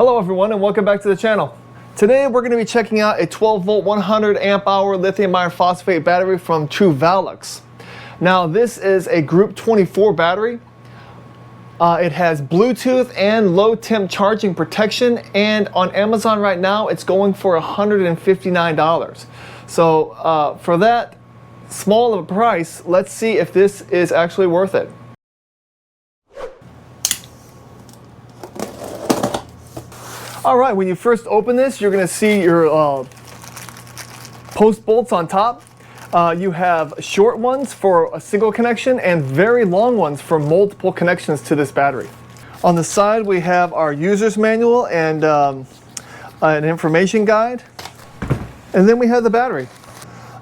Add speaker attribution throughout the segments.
Speaker 1: Hello everyone and welcome back to the channel. Today we're going to be checking out a 12 volt 100 amp hour lithium iron phosphate battery from Truvalux. Now this is a group 24 battery. It has Bluetooth and low temp charging protection, and on Amazon right now it's going for $159. So for that small of a price, let's see if this is actually worth it. Alright, when you first open this, you're going to see your post bolts on top. You have short ones for a single connection and very long ones for multiple connections to this battery. On the side we have our user's manual and an information guide. And then we have the battery.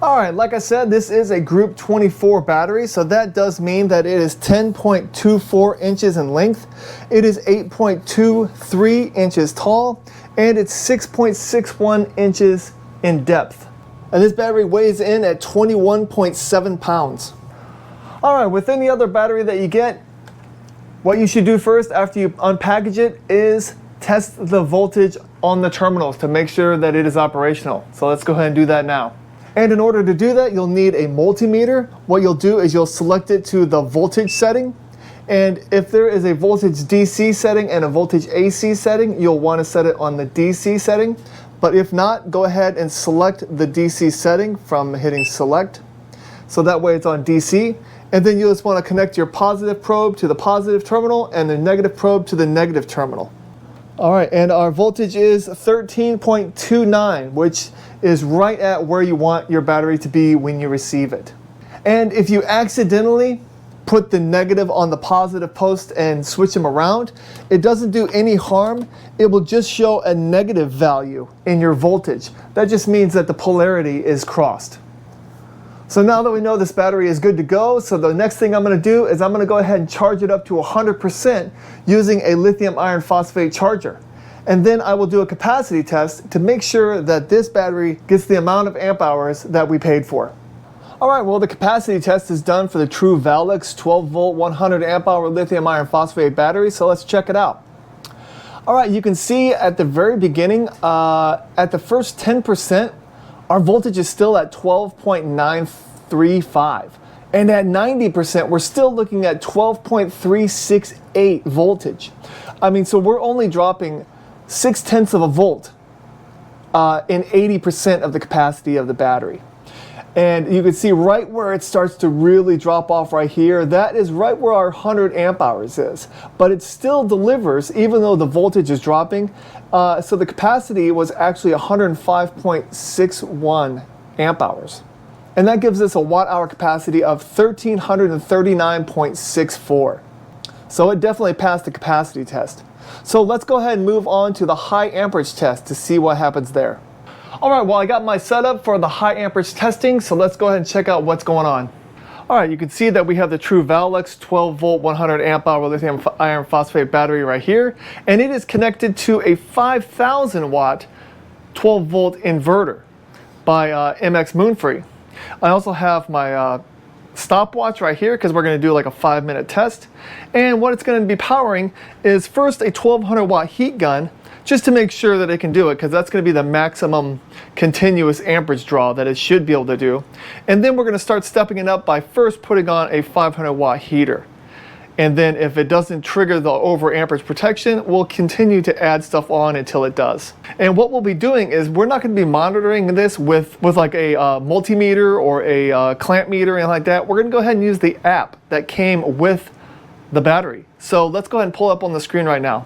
Speaker 1: Alright, like I said, this is a group 24 battery, so that does mean that it is 10.24 inches in length, it is 8.23 inches tall, and it's 6.61 inches in depth. And this battery weighs in at 21.7 pounds. Alright, with any other battery that you get, what you should do first after you unpackage it is test the voltage on the terminals to make sure that it is operational. So let's go ahead and do that now. And in order to do that, you'll need a multimeter. What you'll do is you'll select it to the voltage setting. And if there is a voltage DC setting and a voltage AC setting, you'll want to set it on the DC setting. But if not, go ahead and select the DC setting from hitting select. So that way it's on DC. And then you just want to connect your positive probe to the positive terminal and the negative probe to the negative terminal. Alright, and our voltage is 13.29, which is right at where you want your battery to be when you receive it. And if you accidentally put the negative on the positive post and switch them around, it doesn't do any harm. It will just show a negative value in your voltage. That just means that the polarity is crossed. So now that we know this battery is good to go, so the next thing I'm going to do is I'm going to go ahead and charge it up to 100% using a lithium iron phosphate charger. And then I will do a capacity test to make sure that this battery gets the amount of amp hours that we paid for. Alright, well the capacity test is done for the Truvalux 12 volt 100 amp hour lithium iron phosphate battery, so let's check it out. Alright, you can see at the very beginning, at the first 10%, our voltage is still at 12.935. And at 90%, we're still looking at 12.368 voltage. I mean, so we're only dropping 0.6 of a volt in 80% of the capacity of the battery. And you can see right where it starts to really drop off right here, that is right where our 100 amp hours is. But it still delivers even though the voltage is dropping. So the capacity was actually 105.61 amp hours. And that gives us a watt hour capacity of 1339.64. So it definitely passed the capacity test. So let's go ahead and move on to the high amperage test to see what happens there. Alright, well I got my setup for the high amperage testing, so let's go ahead and check out what's going on. Alright, you can see that we have the Truvalux 12 volt 100 amp hour lithium iron phosphate battery right here, and it is connected to a 5,000 watt 12 volt inverter by Mxmoonfree. I also have my stopwatch right here because we're going to do like a 5-minute test, and what it's going to be powering is first a 1200 watt heat gun, just to make sure that it can do it, because that's going to be the maximum continuous amperage draw that it should be able to do. And then we're going to start stepping it up by first putting on a 500 watt heater. And then if it doesn't trigger the over amperage protection, we'll continue to add stuff on until it does. And what we'll be doing is we're not going to be monitoring this with like a multimeter or a clamp meter and like that. We're going to go ahead and use the app that came with the battery. So let's go ahead and pull up on the screen right now.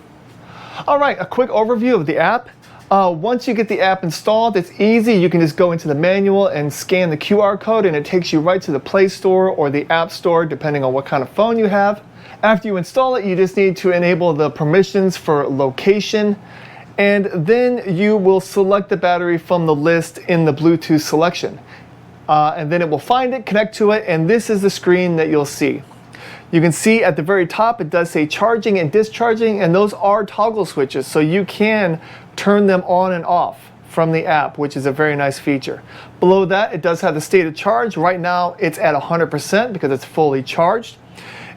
Speaker 1: Alright, a quick overview of the app. Once you get the app installed, it's easy. You can just go into the manual and scan the QR code and it takes you right to the Play Store or the App Store depending on what kind of phone you have. After you install it, you just need to enable the permissions for location, and then you will select the battery from the list in the Bluetooth selection. And then it will find it, connect to it, and this is the screen that you'll see. You can see at the very top it does say charging and discharging, and those are toggle switches, so you can turn them on and off from the app, which is a very nice feature. Below that it does have the state of charge. Right now it's at 100% because it's fully charged.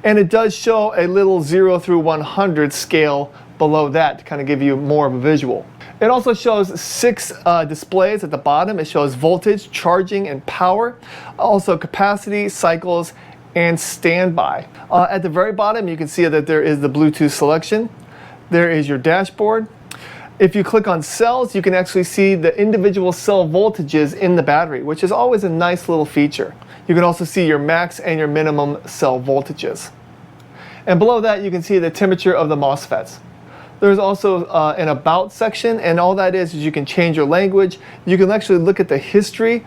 Speaker 1: And it does show a little 0 through 100 scale below that to kind of give you more of a visual. It also shows 6 displays at the bottom. It shows voltage, charging, and power. Also capacity, cycles, and standby. At the very bottom, you can see that there is the Bluetooth selection. There is your dashboard. If you click on cells, you can actually see the individual cell voltages in the battery, which is always a nice little feature. You can also see your max and your minimum cell voltages. And below that, you can see the temperature of the MOSFETs. There's also an about section, and all that is you can change your language. You can actually look at the history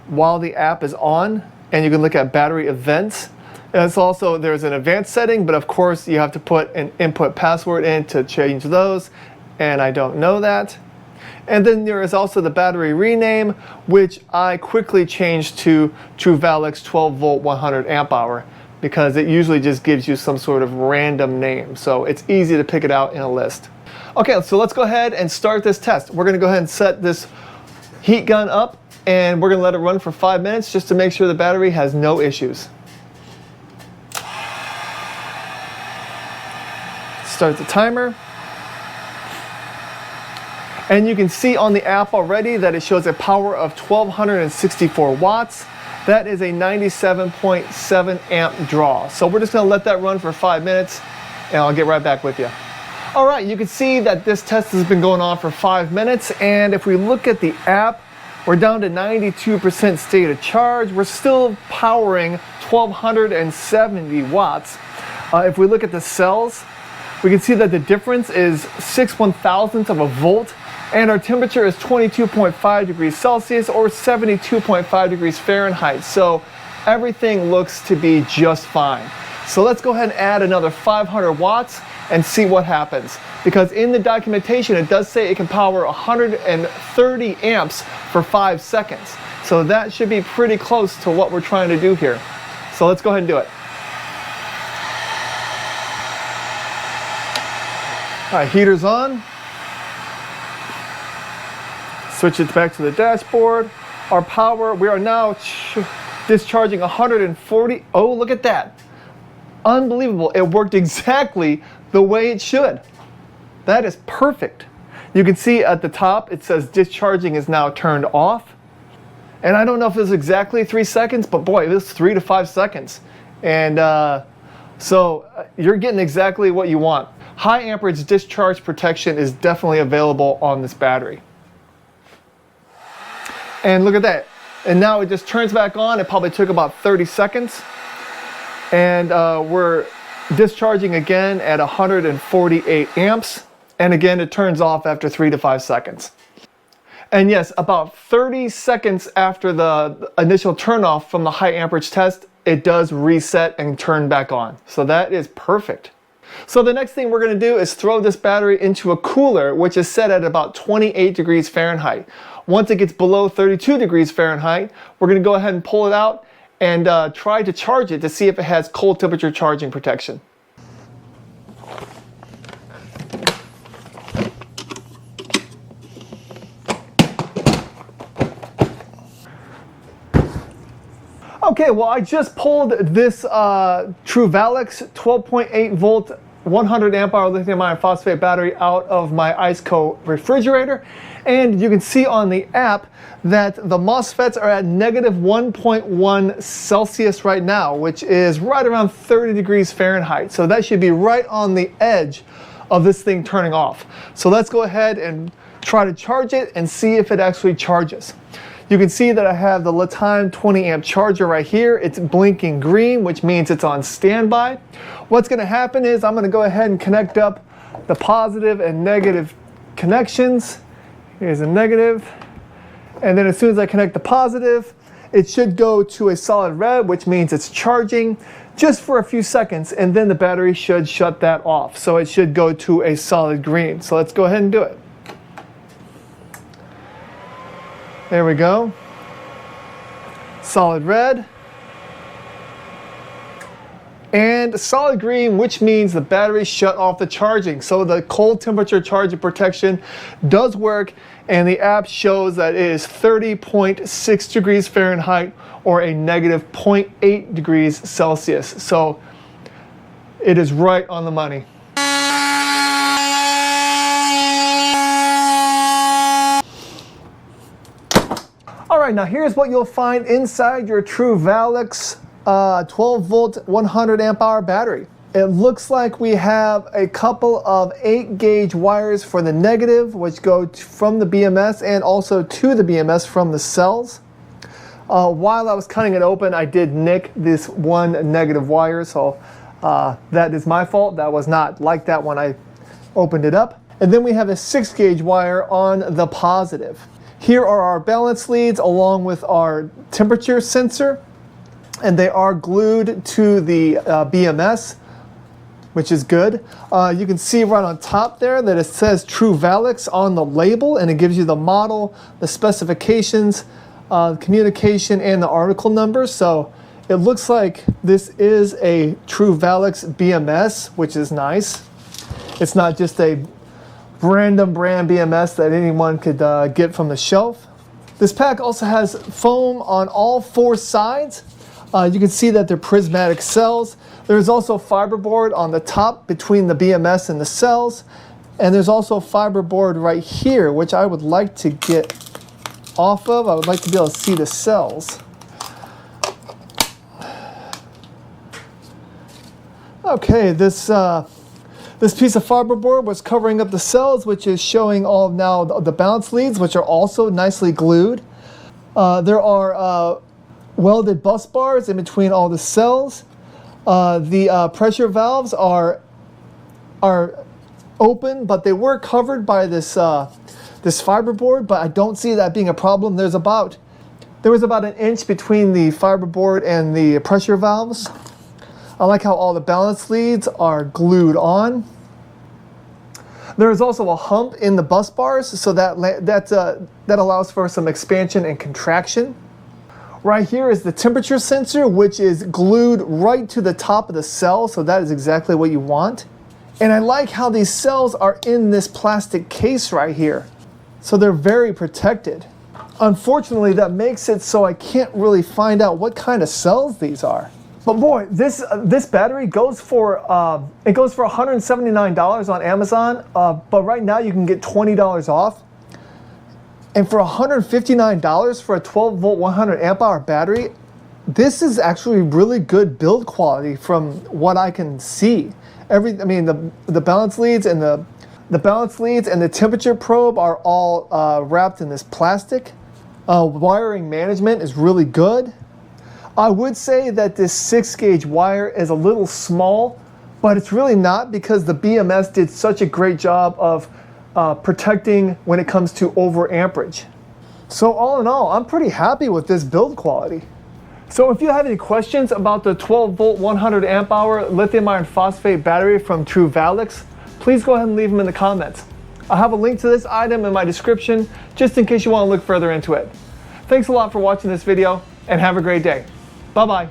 Speaker 1: while the app is on, and you can look at battery events. And it's also, there's an advanced setting, but of course you have to put an input password in to change those, and I don't know that. And then there is also the battery rename, which I quickly changed to Truvalux 12 volt 100 amp hour, because it usually just gives you some sort of random name. So it's easy to pick it out in a list. Okay, so let's go ahead and start this test. We're gonna go ahead and set this heat gun up, and we're gonna let it run for 5 minutes just to make sure the battery has no issues. Start the timer. And you can see on the app already that it shows a power of 1264 watts. That is a 97.7 amp draw. So we're just gonna let that run for 5 minutes, and I'll get right back with you. All right, you can see that this test has been going on for 5 minutes, and if we look at the app, we're down to 92% state of charge. We're still powering 1270 watts. If we look at the cells, we can see that the difference is 6/1000ths of a volt, and our temperature is 22.5 degrees Celsius or 72.5 degrees Fahrenheit. So everything looks to be just fine. So let's go ahead and add another 500 watts and see what happens. Because in the documentation, it does say it can power 130 amps for 5 seconds. So that should be pretty close to what we're trying to do here. So let's go ahead and do it. All right, heater's on. Switch it back to the dashboard. Our power, we are now discharging 140. Oh, look at that. Unbelievable. It worked exactly the way it should. That is perfect. You can see at the top, it says discharging is now turned off. And I don't know if it's exactly 3 seconds, but boy, this is 3 to 5 seconds. And so you're getting exactly what you want. High amperage discharge protection is definitely available on this battery. And look at that. And now it just turns back on. It probably took about 30 seconds. And we're discharging again at 148 amps. And again, it turns off after 3 to 5 seconds. And yes, about 30 seconds after the initial turn off from the high amperage test, it does reset and turn back on. So that is perfect. So the next thing we're going to do is throw this battery into a cooler, which is set at about 28 degrees Fahrenheit. Once it gets below 32 degrees Fahrenheit, we're going to go ahead and pull it out and try to charge it to see if it has cold temperature charging protection. Okay, well, I just pulled this Truvalux 12.8 volt 100 amp hour lithium iron phosphate battery out of my IceCo refrigerator, and you can see on the app that the MOSFETs are at -1.1 Celsius right now, which is right around 30 degrees Fahrenheit. So that should be right on the edge of this thing turning off. So let's go ahead and try to charge it and see if it actually charges. You can see that I have the LiTime 20 amp charger right here. It's blinking green, which means it's on standby. What's going to happen is I'm going to go ahead and connect up the positive and negative connections. Here's a negative. And then as soon as I connect the positive, it should go to a solid red, which means it's charging just for a few seconds, and then the battery should shut that off. So it should go to a solid green. So let's go ahead and do it. There we go. Solid red. And solid green, which means the battery shut off the charging. So the cold temperature charging protection does work, and the app shows that it is 30.6 degrees Fahrenheit or a -0.8 degrees Celsius. So it is right on the money. right, now here's what you'll find inside your Truvalux 12 volt 100 amp hour battery. It looks like we have a couple of 8 gauge wires for the negative, which go from the BMS and also to the BMS from the cells. While I was cutting it open, I did nick this one negative wire, so that is my fault. That was not like that when I opened it up. And then we have a 6 gauge wire on the positive. Here are our balance leads along with our temperature sensor, and they are glued to the BMS, which is good. You can see right on top there that it says Truvalux on the label, and it gives you the model, the specifications, communication, and the article number. So it looks like this is a Truvalux BMS, which is nice. It's not just a random brand BMS that anyone could get from the shelf. This pack also has foam on all 4 sides. You can see that they're prismatic cells. There's also fiberboard on the top between the BMS and the cells. And there's also fiberboard right here, which I would like to get off of. I would like to be able to see the cells. Okay, this piece of fiberboard was covering up the cells, which is showing all now the balance leads, which are also nicely glued. There are welded bus bars in between all the cells. The pressure valves are open, but they were covered by this fiberboard, but I don't see that being a problem. There was about an inch between the fiberboard and the pressure valves. I like how all the balance leads are glued on. There is also a hump in the bus bars, so that allows for some expansion and contraction. Right here is the temperature sensor, which is glued right to the top of the cell, so that is exactly what you want. And I like how these cells are in this plastic case right here, so they're very protected. Unfortunately, that makes it so I can't really find out what kind of cells these are. But boy, this battery goes for $179 on Amazon, but right now you can get $20 off. And for $159 for a 12 volt 100 amp hour battery, this is actually really good build quality from what I can see. The balance leads and the temperature probe are all wrapped in this plastic. Wiring management is really good. I would say that this 6 gauge wire is a little small, but it's really not, because the BMS did such a great job of protecting when it comes to over amperage. So all in all, I'm pretty happy with this build quality. So if you have any questions about the 12 volt 100 amp hour lithium iron phosphate battery from Truvalux, please go ahead and leave them in the comments. I'll have a link to this item in my description just in case you want to look further into it. Thanks a lot for watching this video, and have a great day. Bye-bye.